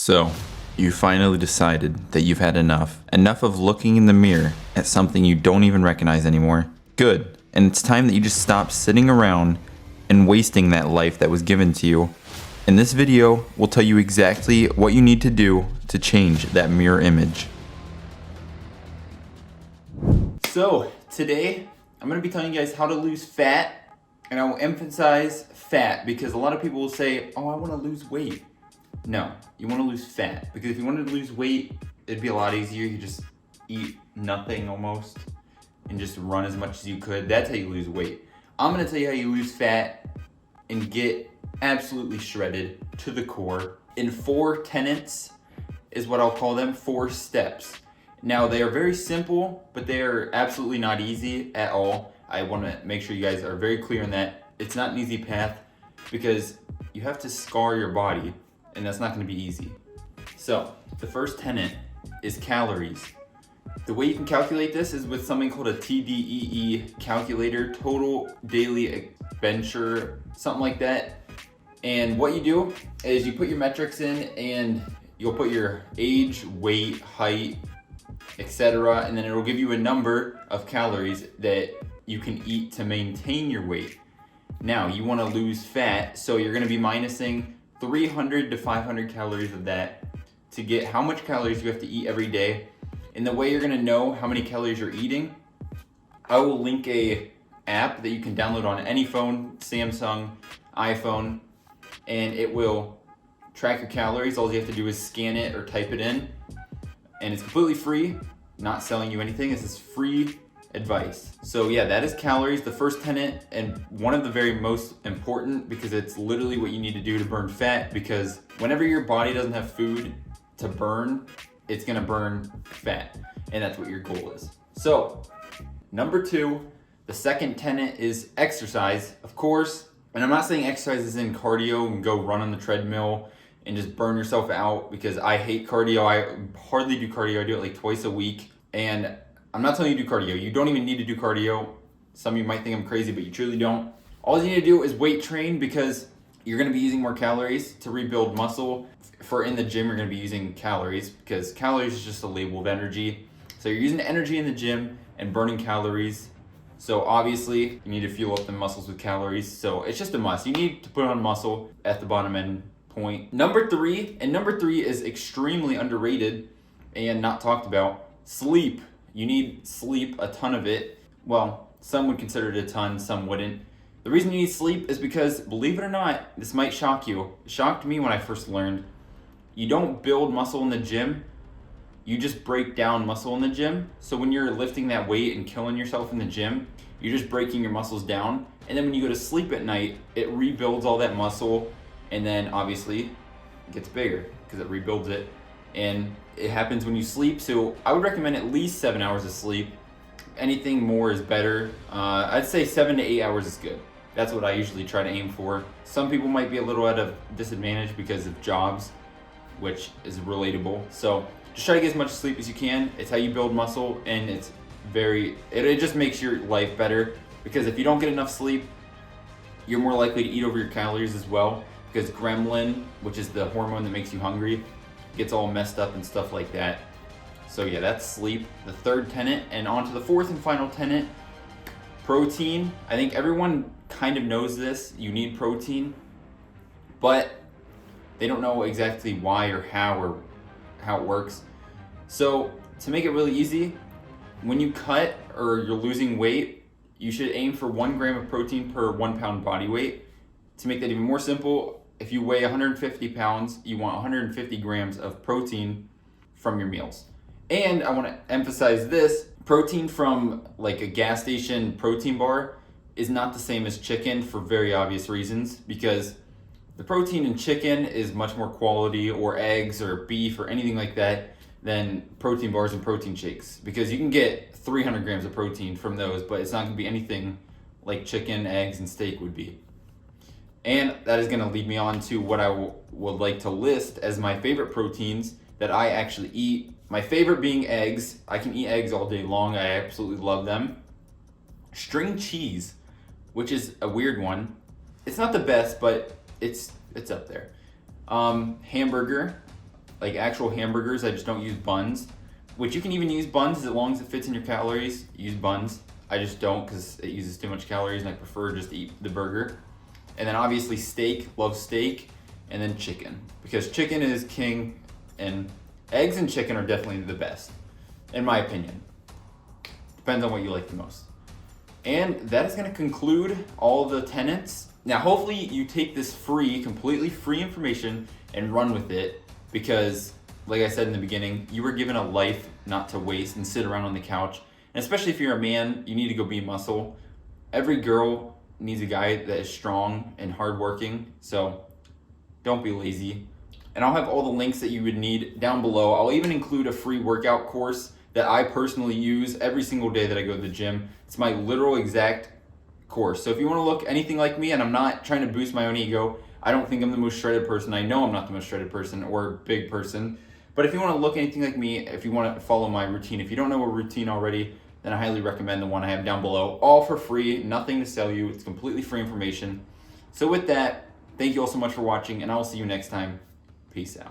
So, you finally decided that you've had enough. Enough of looking in the mirror at something you don't even recognize anymore. Good. And it's time that you just stop sitting around and wasting that life that was given to you. In this video, we'll tell you exactly what you need to do to change that mirror image. So, today, I'm going to be telling you guys how to lose fat, and I will emphasize fat because a lot of people will say, oh, I want to lose weight. No, you want to lose fat, because if you wanted to lose weight, it'd be a lot easier. You just eat nothing almost and just run as much as you could. That's how you lose weight. I'm going to tell you how you lose fat and get absolutely shredded to the core in 4 tenets is what I'll call them, 4 steps. Now, they are very simple, but they are absolutely not easy at all. I want to make sure you guys are very clear on that. It's not an easy path because you have to scar your body, and that's not going to be easy. So, the first tenet is calories. The way you can calculate this is with something called a TDEE calculator, total daily expenditure, something like that. And what you do is you put your metrics in and you'll put your age, weight, height, etc. And then it'll give you a number of calories that you can eat to maintain your weight. Now, you want to lose fat, so you're going to be minusing 300 to 500 calories of that to get how much calories you have to eat every day. And the way you're going to know how many calories you're eating, I will link a app that you can download on any phone, Samsung, iPhone, and it will track your calories. All you have to do is scan it or type it in, and it's completely free, not selling you anything. This is free advice. So yeah, that is calories, the first tenet, and one of the very most important, because it's literally what you need to do to burn fat, because whenever your body doesn't have food to burn, it's gonna burn fat, and that's what your goal is. So, number 2, the second tenet is exercise, of course, and I'm not saying exercise is in cardio and go run on the treadmill and just burn yourself out, because I hate cardio. I hardly do cardio. I do it like twice a week, and I'm not telling you to do cardio. You don't even need to do cardio. Some of you might think I'm crazy, but you truly don't. All you need to do is weight train, because you're gonna be using more calories to rebuild muscle. For in the gym, you're gonna be using calories, because calories is just a label of energy. So you're using energy in the gym and burning calories. So obviously, you need to fuel up the muscles with calories. So it's just a must. You need to put on muscle at the bottom end point. Number 3 is extremely underrated and not talked about, sleep. You need sleep, a ton of it. Well, some would consider it a ton, some wouldn't. The reason you need sleep is because, believe it or not, this might shock you. It shocked me when I first learned. You don't build muscle in the gym, you just break down muscle in the gym. So when you're lifting that weight and killing yourself in the gym, you're just breaking your muscles down. And then when you go to sleep at night, it rebuilds all that muscle, and then obviously it gets bigger because it rebuilds it. And it happens when you sleep, so I would recommend at least 7 hours of sleep. Anything more is better. I'd say 7 to 8 hours is good. That's what I usually try to aim for. Some people might be a little at a disadvantage because of jobs, which is relatable. So just try to get as much sleep as you can. It's how you build muscle, and it just makes your life better, because if you don't get enough sleep, you're more likely to eat over your calories as well, because gremlin, which is the hormone that makes you hungry, gets all messed up and stuff like that. So yeah, that's sleep, the third tenet. And on to the fourth and final tenet, protein. I think everyone kind of knows this. You need protein, but they don't know exactly why or how it works. So to make it really easy, when you cut or you're losing weight, you should aim for 1 gram of protein per 1 pound body weight. To make that even more simple, if you weigh 150 pounds, you want 150 grams of protein from your meals. And I want to emphasize this, protein from like a gas station protein bar is not the same as chicken, for very obvious reasons, because the protein in chicken is much more quality, or eggs or beef or anything like that, than protein bars and protein shakes, because you can get 300 grams of protein from those, but it's not going to be anything like chicken, eggs, and steak would be. And that is going to lead me on to what I would like to list as my favorite proteins that I actually eat. My favorite being eggs. I can eat eggs all day long. I absolutely love them. String cheese, which is a weird one. It's not the best, but it's up there. Hamburger, like actual hamburgers. I just don't use buns, which you can even use buns as long as it fits in your calories. Use buns. I just don't because it uses too much calories and I prefer just to eat the burger. And then obviously steak, love steak, and then chicken because chicken is king, and eggs and chicken are definitely the best, in my opinion. Depends on what you like the most. And that is going to conclude all the tenets. Now, hopefully you take this free, completely free information and run with it because, like I said in the beginning, you were given a life not to waste and sit around on the couch. And especially if you're a man, you need to go be muscle. Every girl needs a guy that is strong and hardworking, so don't be lazy. And I'll have all the links that you would need down below. I'll even include a free workout course that I personally use every single day that I go to the gym. It's my literal exact course. So if you want to look anything like me, and I'm not trying to boost my own ego, I don't think I'm the most shredded person. I know I'm not the most shredded person or big person. But if you want to look anything like me, if you want to follow my routine, if you don't know a routine already, then I highly recommend the one I have down below. All for free, nothing to sell you. It's completely free information. So with that, thank you all so much for watching, and I will see you next time. Peace out.